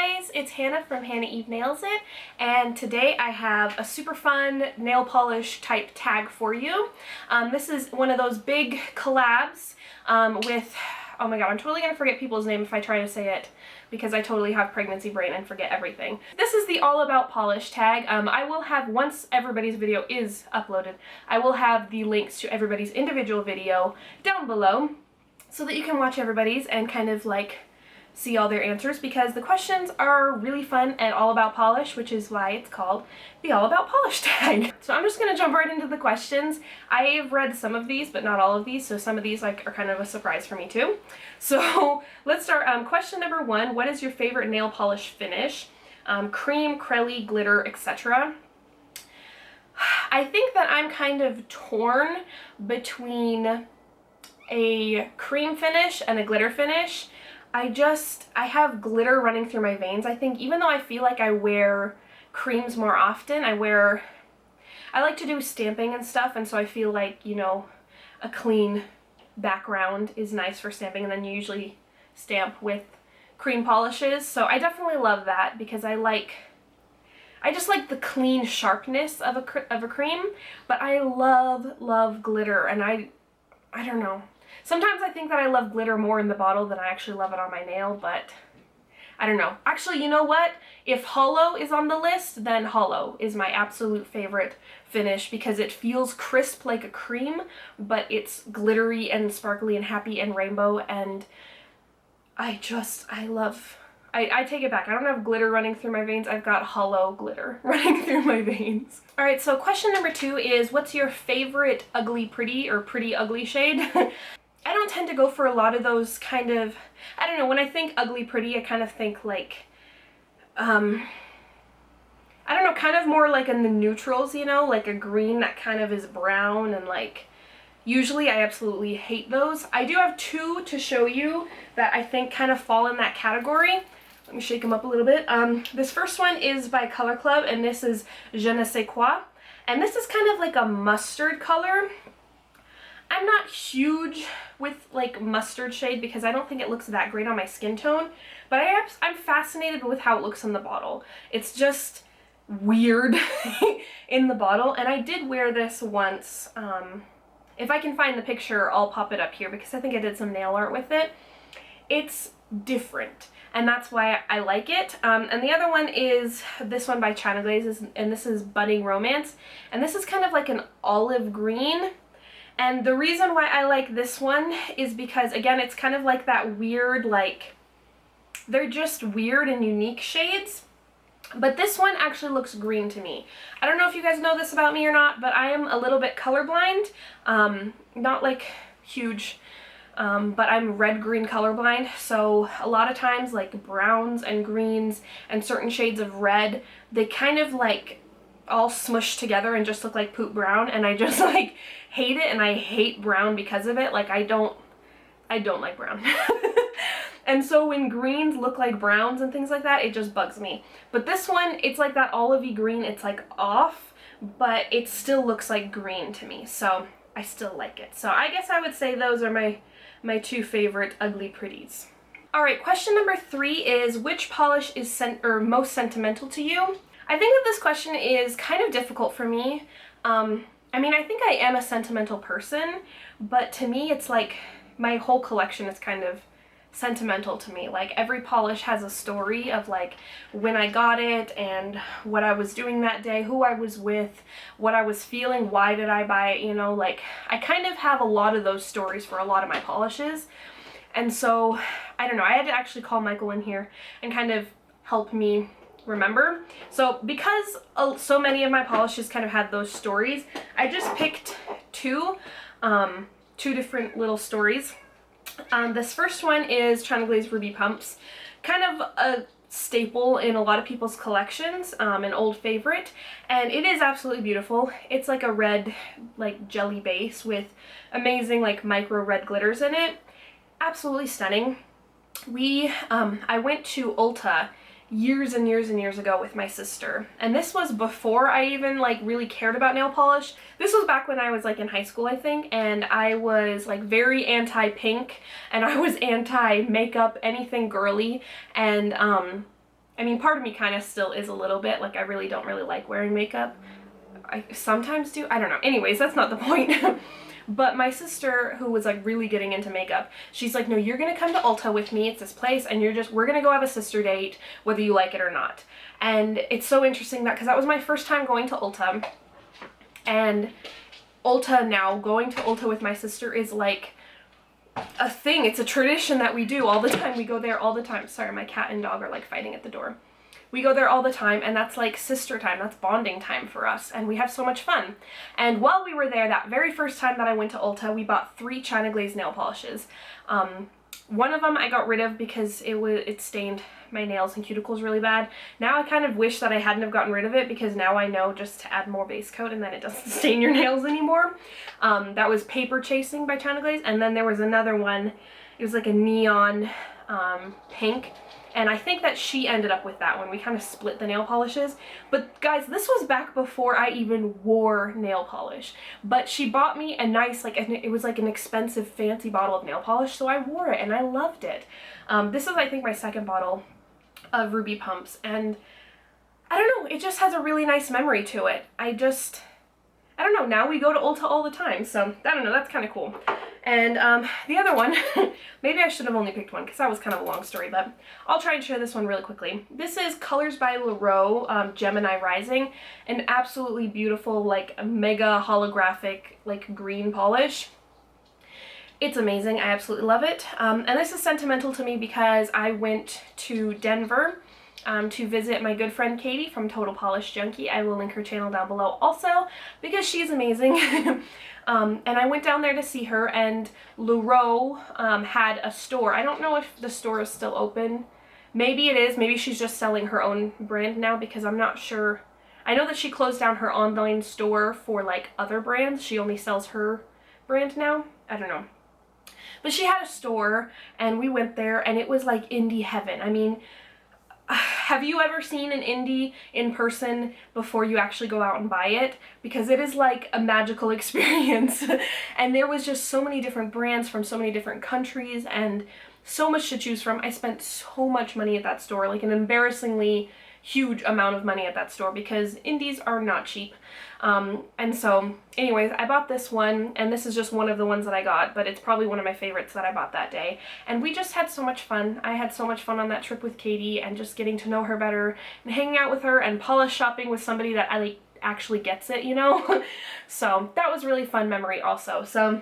guys, it's Hannah from Hannah Eve Nails It, and today I have a super fun nail polish type tag for you. This is one of those big collabs with, oh my god, I'm totally gonna forget people's name if I try to say it because I totally have pregnancy brain and forget everything. This is the All About Polish tag. I will have, once everybody's video is uploaded, I will have the links to everybody's individual video down below so that you can watch everybody's and kind of like see all their answers, because the questions are really fun and all about polish, which is why it's called the All About Polish tag. So I'm just gonna jump right into the questions. I've read some of these, but not all of these, so some of these are kind of a surprise for me too. So let's start. Question number 1, what is your favorite nail polish finish? Cream, crelly, glitter, etc. I think that I'm kind of torn between a cream finish and a glitter finish. I have glitter running through my veins. I think even though I feel like I wear creams more often, I like to do stamping and stuff, and so I feel like, you know, a clean background is nice for stamping, and then you usually stamp with cream polishes. So I definitely love that because I just like the clean sharpness of a cream, but I love glitter, and I don't know. Sometimes I think that I love glitter more in the bottle than I actually love it on my nail, but I don't know. Actually, you know what? If hollow is on the list, then hollow is my absolute favorite finish because it feels crisp like a cream, but it's glittery and sparkly and happy and rainbow, and I take it back. I don't have glitter running through my veins. I've got hollow glitter running through my veins. All right, so question number 2 is, what's your favorite ugly pretty or pretty ugly shade? I don't tend to go for a lot of those kind of, I don't know, when I think ugly pretty, I kind of think like, I don't know, kind of more like in the neutrals, you know, like a green that kind of is brown, and like, usually I absolutely hate those. I do have 2 to show you that I think kind of fall in that category. Let me shake them up a little bit. This first one is by Color Club, and this is Je ne sais quoi. And this is kind of like a mustard color. I'm not huge with like mustard shade because I don't think it looks that great on my skin tone, but I'm fascinated with how it looks in the bottle. It's just weird in the bottle, and I did wear this once. If I can find the picture, I'll pop it up here because I think I did some nail art with it. It's different, and that's why I like it. And the other one is this one by China Glaze, and this is Budding Romance, and this is kind of like an olive green. And the reason why I like this one is because, again, it's kind of like that weird, like, they're just weird and unique shades. But this one actually looks green to me. I don't know if you guys know this about me or not, but I am a little bit colorblind. Not like huge, but I'm red-green colorblind. So a lot of times, like browns and greens and certain shades of red, they kind of like all smushed together and just look like poop brown, and I just like hate it, and I hate brown because of it. Like I don't like brown. And so when greens look like browns and things like that, it just bugs me. But this one, it's like that olivey green. It's like off, but it still looks like green to me, so I still like it. So I guess I would say those are my 2 favorite ugly pretties. All right, question number 3 is, which polish is most sentimental to you? I think that this question is kind of difficult for me. I mean, I think I am a sentimental person, but to me it's like my whole collection is kind of sentimental to me. Like every polish has a story of like when I got it and what I was doing that day, who I was with, what I was feeling, why did I buy it, you know, like I kind of have a lot of those stories for a lot of my polishes. And so, I don't know, I had to actually call Michael in here and kind of help me remember. So because so many of my polishes kind of had those stories, I just picked 2 different little stories. This first one is China Glaze Ruby Pumps, kind of a staple in a lot of people's collections, an old favorite, and it is absolutely beautiful. It's like a red like jelly base with amazing like micro red glitters in it. Absolutely stunning. I went to Ulta years and years and years ago with my sister, and this was before I even like really cared about nail polish. This was back when I was like in high school, I think, and I was like very anti-pink, and I was anti-makeup, anything girly, and I mean, part of me kind of still is a little bit, like I really don't really like wearing makeup. I sometimes do, I don't know. Anyways, that's not the point. But my sister, who was like really getting into makeup, she's like, no, you're gonna come to Ulta with me. It's this place, and we're gonna go have a sister date, whether you like it or not. And it's so interesting that, because that was my first time going to Ulta, and Ulta now, going to Ulta with my sister is like a thing. It's a tradition that we do all the time. We go there all the time. Sorry, my cat and dog are like fighting at the door. We go there all the time, and that's like sister time. That's bonding time for us, and we have so much fun. And while we were there, that very first time that I went to Ulta, we bought 3 China Glaze nail polishes. One of them I got rid of because it stained my nails and cuticles really bad. Now I kind of wish that I hadn't have gotten rid of it, because now I know just to add more base coat and then it doesn't stain your nails anymore. That was Paper Chasing by China Glaze, and then there was another one. It was like a neon pink. And I think that she ended up with that one. We kind of split the nail polishes. But guys, this was back before I even wore nail polish. But she bought me a nice, like, it was like an expensive fancy bottle of nail polish, so I wore it and I loved it. This is, I think, my second bottle of Ruby Pumps, and I don't know, it just has a really nice memory to it. I don't know, now we go to Ulta all the time, so I don't know, that's kind of cool. And the other one, maybe I should have only picked one because that was kind of a long story, but I'll try and share this one really quickly. This is Colors by Leroux Gemini Rising, an absolutely beautiful, like, mega holographic, like, green polish. It's amazing. I absolutely love it. And this is sentimental to me because I went to Denver to visit my good friend Katie from Total Polish Junkie. I will link her channel down below also because she's amazing. And I went down there to see her, and Leroux had a store. I don't know if the store is still open. Maybe it is. Maybe she's just selling her own brand now, because I'm not sure. I know that she closed down her online store for like other brands. She only sells her brand now. I don't know. But she had a store, and we went there, and it was like indie heaven. I mean, have you ever seen an indie in person before you actually go out and buy it? Because it is like a magical experience. And there was just so many different brands from so many different countries and so much to choose from. I spent so much money at that store, like an embarrassingly huge amount of money at that store, because indies are not cheap. And so anyways, I bought this one, and this is just one of the ones that I got, but it's probably one of my favorites that I bought that day. And we just had so much fun. I had so much fun on that trip with Katie, and just getting to know her better and hanging out with her and polish shopping with somebody that actually gets it, you know? So that was really fun memory also. So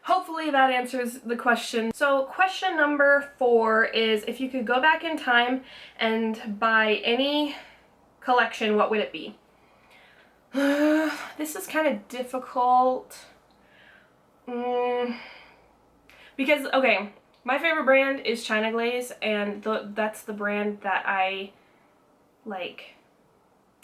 hopefully that answers the question. So question number 4 is, if you could go back in time and buy any collection, what would it be? This is kind of difficult. Because, okay, my favorite brand is China Glaze, and that's the brand that I, like,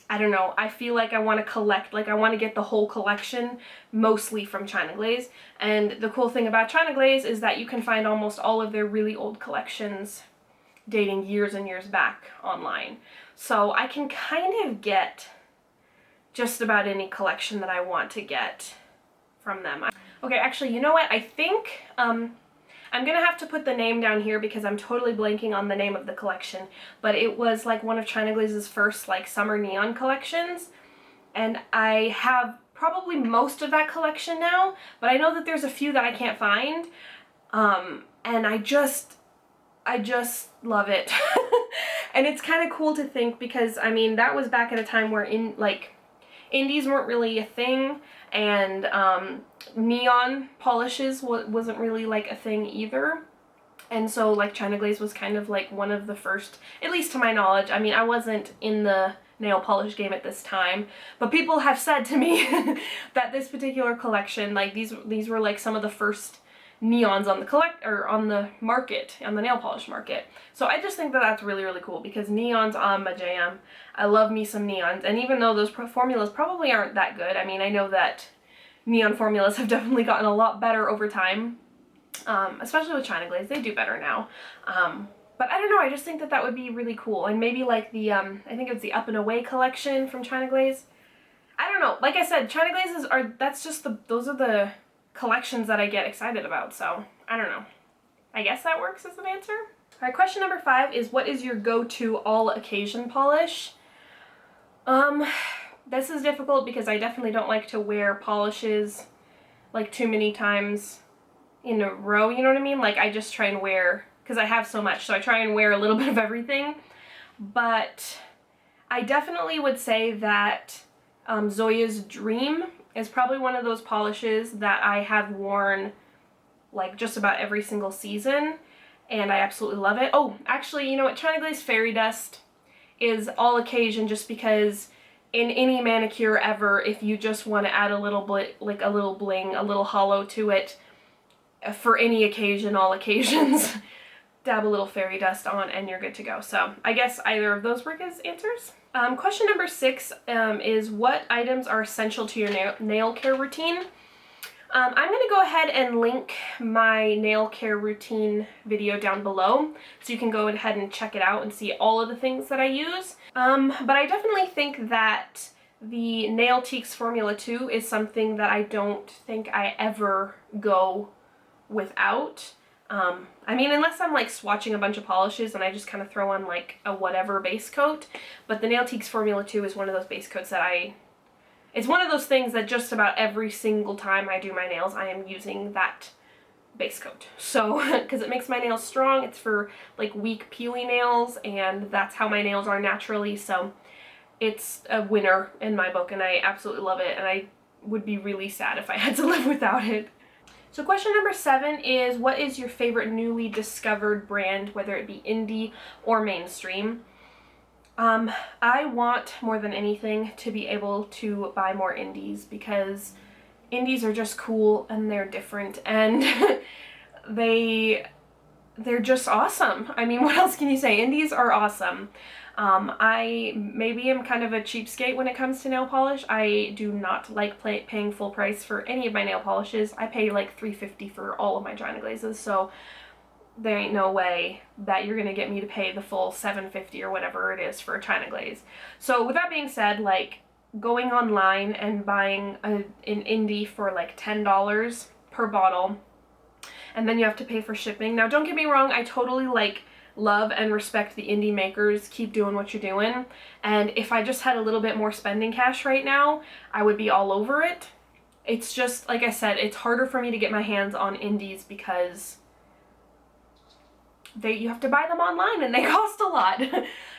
I don't know, I feel like I want to collect, like I want to get the whole collection mostly from China Glaze. And the cool thing about China Glaze is that you can find almost all of their really old collections dating years and years back online. So I can kind of get just about any collection that I want to get from them. Okay, actually, you know what? I think I'm gonna have to put the name down here because I'm totally blanking on the name of the collection, but it was like one of China Glaze's first like summer neon collections, and I have probably most of that collection now, but I know that there's a few that I can't find, and I just love it. And it's kind of cool to think, because I mean, that was back at a time where indies weren't really a thing, and neon polishes wasn't really like a thing either. And so like China Glaze was kind of like one of the first, at least to my knowledge. I mean, I wasn't in the nail polish game at this time, but people have said to me that this particular collection, like these were like some of the first neons on the market, on the nail polish market. So I just think that that's really, really cool, because neons are my jam. I love me some neons, and even though those formulas probably aren't that good, I mean, I know that neon formulas have definitely gotten a lot better over time, especially with China Glaze. They do better now. But I don't know, I just think that that would be really cool. And maybe like the, I think it's the Up and Away collection from China Glaze. I don't know, like I said, China Glazes that's just those are the collections that I get excited about, so I don't know. I guess that works as an answer. All right, question number 5 is what is your go-to all occasion polish? This is difficult because I definitely don't like to wear polishes like too many times in a row, you know what I mean? Like I just try and wear, because I have so much, so I try and wear a little bit of everything. But I definitely would say that Zoya's Dream is probably one of those polishes that I have worn like just about every single season, and I absolutely love it. Oh, actually, you know what? China Glaze Fairy Dust is all occasion just because in any manicure ever, if you just want to add a little like a little bling, a little hollow to it, for any occasion, all occasions, dab a little fairy dust on and you're good to go. So I guess either of those work as answers. Question number 6 is what items are essential to your nail care routine? I'm going to go ahead and link my nail care routine video down below so you can go ahead and check it out and see all of the things that I use. But I definitely think that the Nailtiques Formula 2 is something that I don't think I ever go without. I mean, unless I'm like swatching a bunch of polishes and I just kind of throw on like a whatever base coat, but the Nailtiques Formula 2 is one of those base coats that it's one of those things that just about every single time I do my nails, I am using that base coat. So, because it makes my nails strong, it's for like weak peely nails, and that's how my nails are naturally, so it's a winner in my book and I absolutely love it, and I would be really sad if I had to live without it. So question number 7 is what is your favorite newly discovered brand, whether it be indie or mainstream? I want more than anything to be able to buy more indies because indies are just cool and they're different and they're just awesome. I mean, what else can you say? Indies are awesome. I maybe am kind of a cheapskate when it comes to nail polish. I do not like paying full price for any of my nail polishes. I pay like $3.50 for all of my China Glazes, so there ain't no way that you're gonna get me to pay the full $7.50 or whatever it is for a China Glaze. So with that being said, like going online and buying an indie for like $10 per bottle, and then you have to pay for shipping. Now don't get me wrong, I totally like love and respect the indie makers. Keep doing what you're doing, and if I just had a little bit more spending cash right now, I would be all over it. It's just, like I said, it's harder for me to get my hands on indies because you have to buy them online and they cost a lot.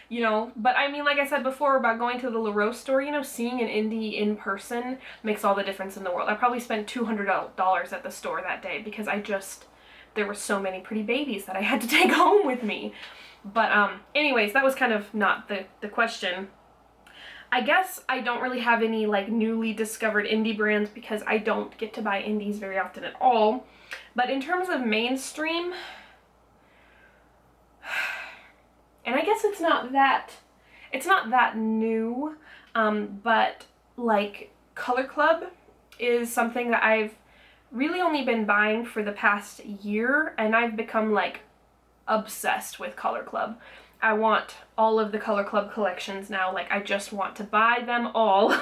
You know, but I mean, like I said before about going to the La Rose store, you know, seeing an indie in person makes all the difference in the world. I probably spent $200 at the store that day because there were so many pretty babies that I had to take home with me. But anyways, that was kind of not the question. I guess I don't really have any like newly discovered indie brands because I don't get to buy indies very often at all. But in terms of mainstream, and I guess it's not that new, but like Color Club is something that I've really only been buying for the past year, and I've become like obsessed with Color Club. I want all of the Color Club collections now. Like I just want to buy them all.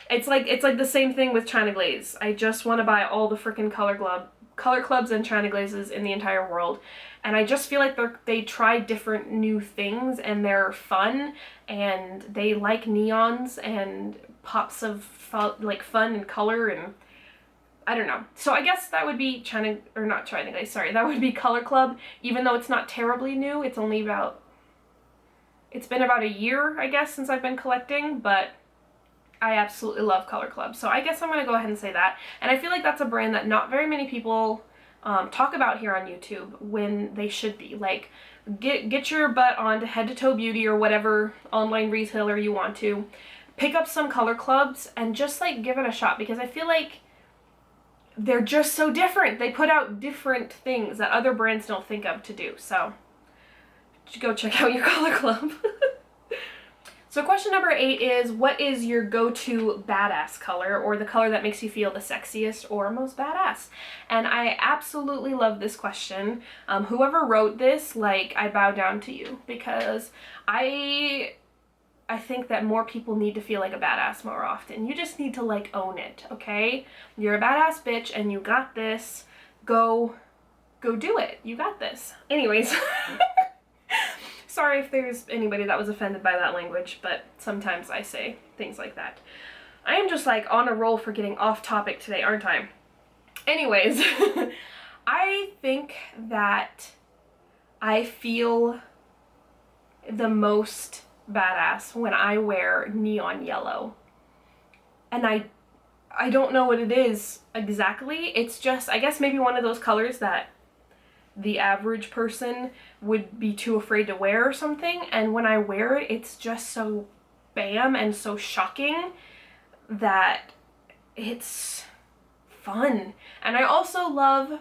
It's like the same thing with China Glaze. I just want to buy all the freaking Color Clubs and China Glazes in the entire world. And I just feel like they try different new things and they're fun and they like neons and pops of like fun and color, and I don't know. So I guess that would be that would be Color Club, even though it's not terribly new. It's been about a year, I guess, since I've been collecting, but I absolutely love Color Club. So I guess I'm going to go ahead and say that. And I feel like that's a brand that not very many people talk about here on YouTube when they should be. Like, get your butt on to Head to Toe Beauty or whatever online retailer you want to. Pick up some Color Clubs and just like give it a shot, because I feel like they're just so different. They put out different things that other brands don't think of to do. So go check out your Color Club. So question number 8 is, what is your go-to badass color, or the color that makes you feel the sexiest or most badass? And I absolutely love this question. Whoever wrote this, like, I bow down to you, because I think that more people need to feel like a badass more often. You just need to like own it, okay? You're a badass bitch and you got this. Go go do it. You got this. Anyways, sorry if there's anybody that was offended by that language, but sometimes I say things like that. I am just like on a roll for getting off topic today, aren't I? Anyways, I think that I feel the most badass when I wear neon yellow. And I don't know what it is exactly. It's just, I guess maybe one of those colors that the average person would be too afraid to wear or something. And when I wear it, it's just so bam and so shocking that it's fun. And I also love,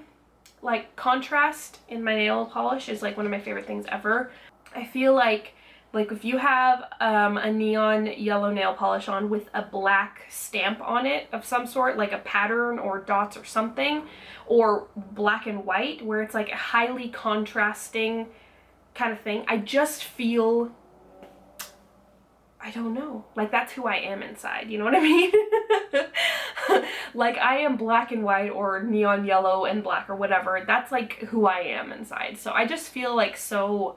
like, contrast in my nail polish is like one of my favorite things ever. I feel like if you have a neon yellow nail polish on with a black stamp on it of some sort, like a pattern or dots or something, or black and white where it's like a highly contrasting kind of thing, I just feel, I don't know, like that's who I am inside, you know what I mean? Like I am black and white or neon yellow and black or whatever. That's like who I am inside. So I just feel like so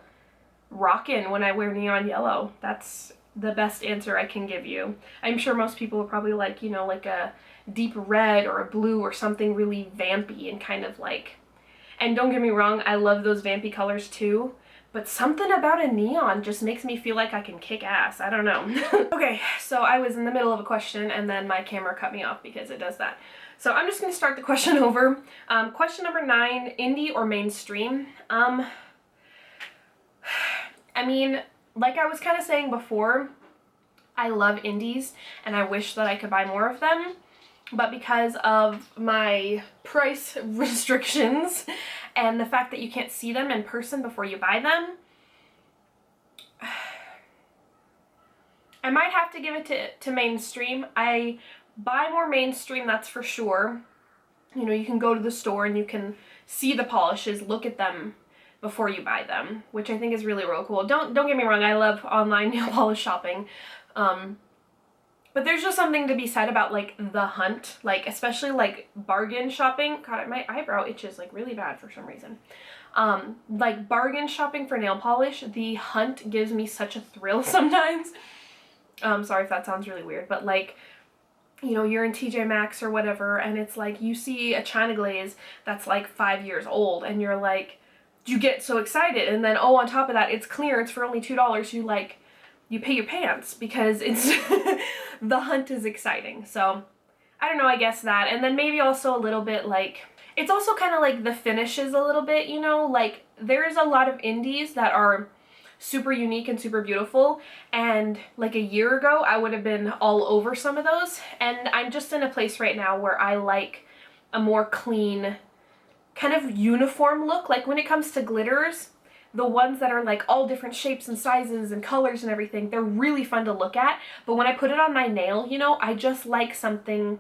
rockin' when I wear neon yellow. That's the best answer I can give you. I'm sure most people are probably like, you know, like a deep red or a blue or something really vampy and kind of like, and don't get me wrong, I love those vampy colors too, but something about a neon just makes me feel like I can kick ass. I don't know. Okay, so I was in the middle of a question and then my camera cut me off because it does that. So I'm just gonna start the question over. Question number 9, indie or mainstream? I mean, like I was kind of saying before, I love indies and I wish that I could buy more of them, but because of my price restrictions and the fact that you can't see them in person before you buy them, I might have to give it to mainstream. I buy more mainstream, that's for sure. You know, you can go to the store and you can see the polishes, look at them before you buy them, which I think is really cool. Don't get me wrong, I love online nail polish shopping. But there's just something to be said about like the hunt, like especially like bargain shopping. God, my eyebrow itches like really bad for some reason. Like bargain shopping for nail polish, the hunt gives me such a thrill sometimes. Sorry if that sounds really weird, but like, you know, you're in TJ Maxx or whatever and it's like you see a China glaze that's like 5 years old and you're like, you get so excited, and then oh, on top of that, it's clearance for only $2. You pay your pants because it's the hunt is exciting. So I don't know, I guess that. And then maybe also a little bit like, it's also kind of like the finishes a little bit, you know, like there's a lot of indies that are super unique and super beautiful, and like a year ago I would have been all over some of those, and I'm just in a place right now where I like a more clean kind of uniform look. Like when it comes to glitters, the ones that are like all different shapes and sizes and colors and everything, they're really fun to look at, but when I put it on my nail, you know, I just like something,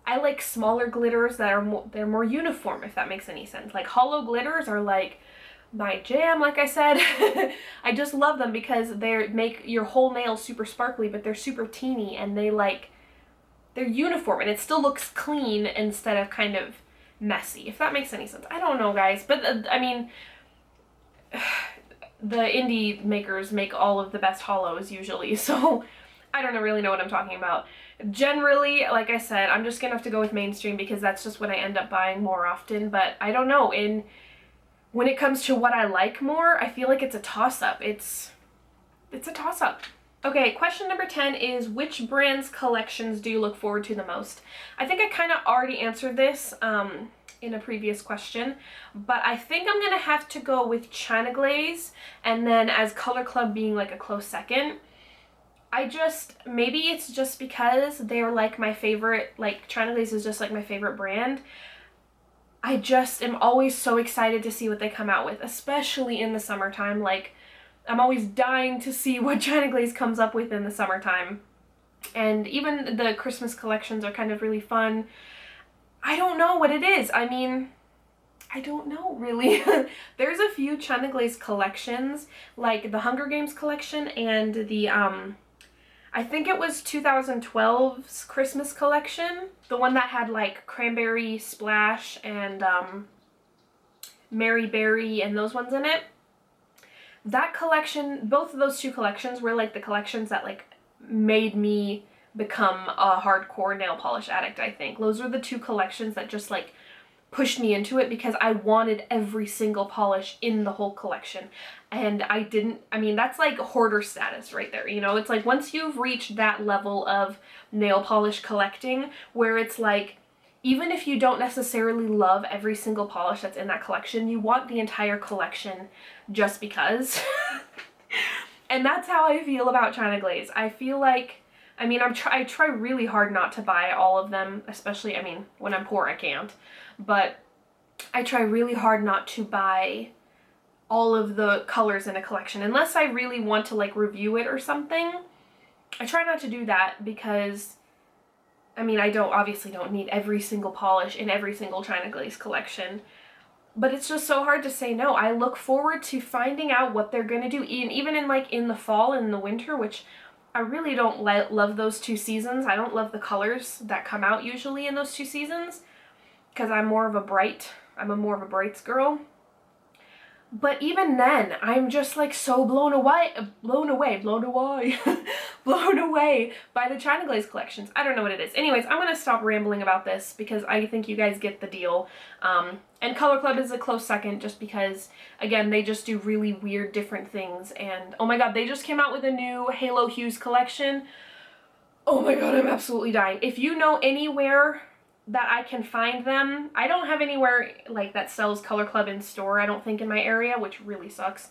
I like smaller glitters that are they're more uniform, if that makes any sense. Like hollow glitters are like my jam, like I said. I just love them because they make your whole nail super sparkly, but they're super teeny and they're uniform and it still looks clean instead of kind of messy, if that makes any sense. I don't know, guys, but I mean, the indie makers make all of the best hollows usually, so I don't really know what I'm talking about. Generally, like I said, I'm just gonna have to go with mainstream because that's just what I end up buying more often, but I don't know, when it comes to what I like more, I feel like it's a toss-up. It's a toss-up. Okay, question number 10 is, which brand's collections do you look forward to the most? I think I kind of already answered this in a previous question, but I think I'm gonna have to go with China Glaze, and then as Color Club being like a close second. Maybe it's just because they're like my favorite, like China Glaze is just like my favorite brand. I just am always so excited to see what they come out with, especially in the summertime. Like, I'm always dying to see what China Glaze comes up with in the summertime. And even the Christmas collections are kind of really fun. I don't know what it is. I mean, I don't know really. There's a few China Glaze collections, like the Hunger Games collection and the, I think it was 2012's Christmas collection. The one that had like cranberry splash and Mary Berry and those ones in it. That collection, both of those two collections were like the collections that like made me become a hardcore nail polish addict, I think. Those were the two collections that just like pushed me into it because I wanted every single polish in the whole collection. And I didn't, I mean, that's like hoarder status right there, you know? It's like once you've reached that level of nail polish collecting where it's like, even if you don't necessarily love every single polish that's in that collection, you want the entire collection just because. And that's how I feel about China Glaze. I feel like, I mean, I try really hard not to buy all of them, especially, I mean, when I'm poor I can't, but I try really hard not to buy all of the colors in a collection unless I really want to like review it or something. I try not to do that because, I mean, I obviously don't need every single polish in every single China Glaze collection, but it's just so hard to say no. I look forward to finding out what they're gonna do, even in like in the fall and the winter, which I really don't love those two seasons. I don't love the colors that come out usually in those two seasons because I'm more of a brights girl. But even then, I'm just like so blown away by the China Glaze collections. I don't know what it is. Anyways, I'm gonna stop rambling about this because I think you guys get the deal. And Color Club is a close second just because, again, they just do really weird different things. And oh my god, they just came out with a new Halo Hues collection. Oh my god, I'm absolutely dying. If you know anywhere that I can find them. I don't have anywhere like that sells Color Club in store, I don't think, in my area, which really sucks.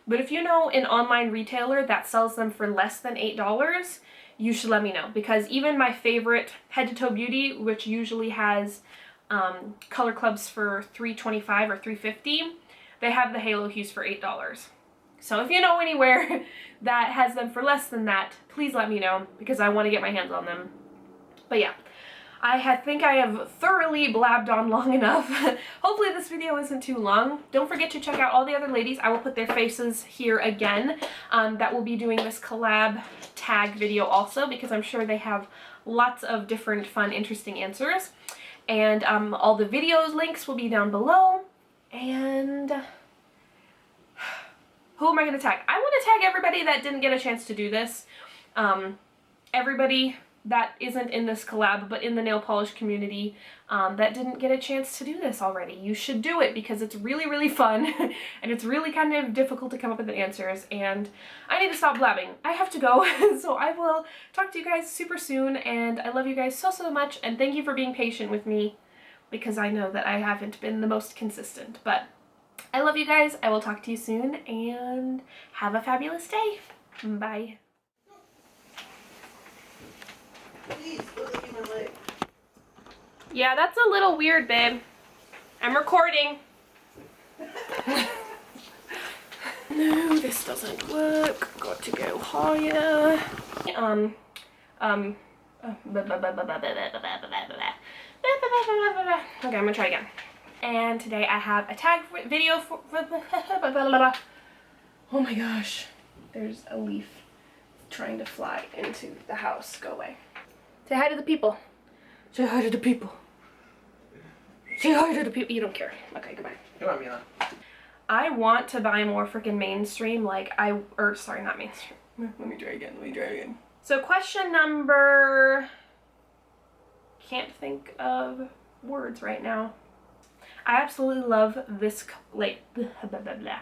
But if you know an online retailer that sells them for less than $8, you should let me know, because even my favorite Head to Toe Beauty, which usually has Color Clubs for $3.25 or $3.50, they have the Halo Hues for $8. So if you know anywhere that has them for less than that, please let me know, because I want to get my hands on them. But yeah, I think I have thoroughly blabbed on long enough. Hopefully this video isn't too long. Don't forget to check out all the other ladies. I will put their faces here again that will be doing this collab tag video also, because I'm sure they have lots of different fun, interesting answers. And all the videos links will be down below. And who am I going to tag? I want to tag everybody that didn't get a chance to do this. Everybody that isn't in this collab but in the nail polish community that didn't get a chance to do this already. You should do it because it's really, really fun and it's really kind of difficult to come up with the answers, and I need to stop blabbing. I have to go. So I will talk to you guys super soon, and I love you guys so, so much, and thank you for being patient with me because I know that I haven't been the most consistent, but I love you guys. I will talk to you soon, and have a fabulous day. Bye. Please, look at my leg. Yeah, that's a little weird, babe. I'm recording. No, this doesn't work. Got to go higher. Okay, I'm gonna try again. And today I have a tag video for oh my gosh. There's a leaf trying to fly into the house. Go away. Say hi to the people. Say hi to the people. Say hi to the people. You don't care. Okay, goodbye. Come on, Mila. I want to buy more freaking mainstream, like sorry, not mainstream. Let me try again. So question number, can't think of words right now. I absolutely love this, like, blah, blah, blah, blah.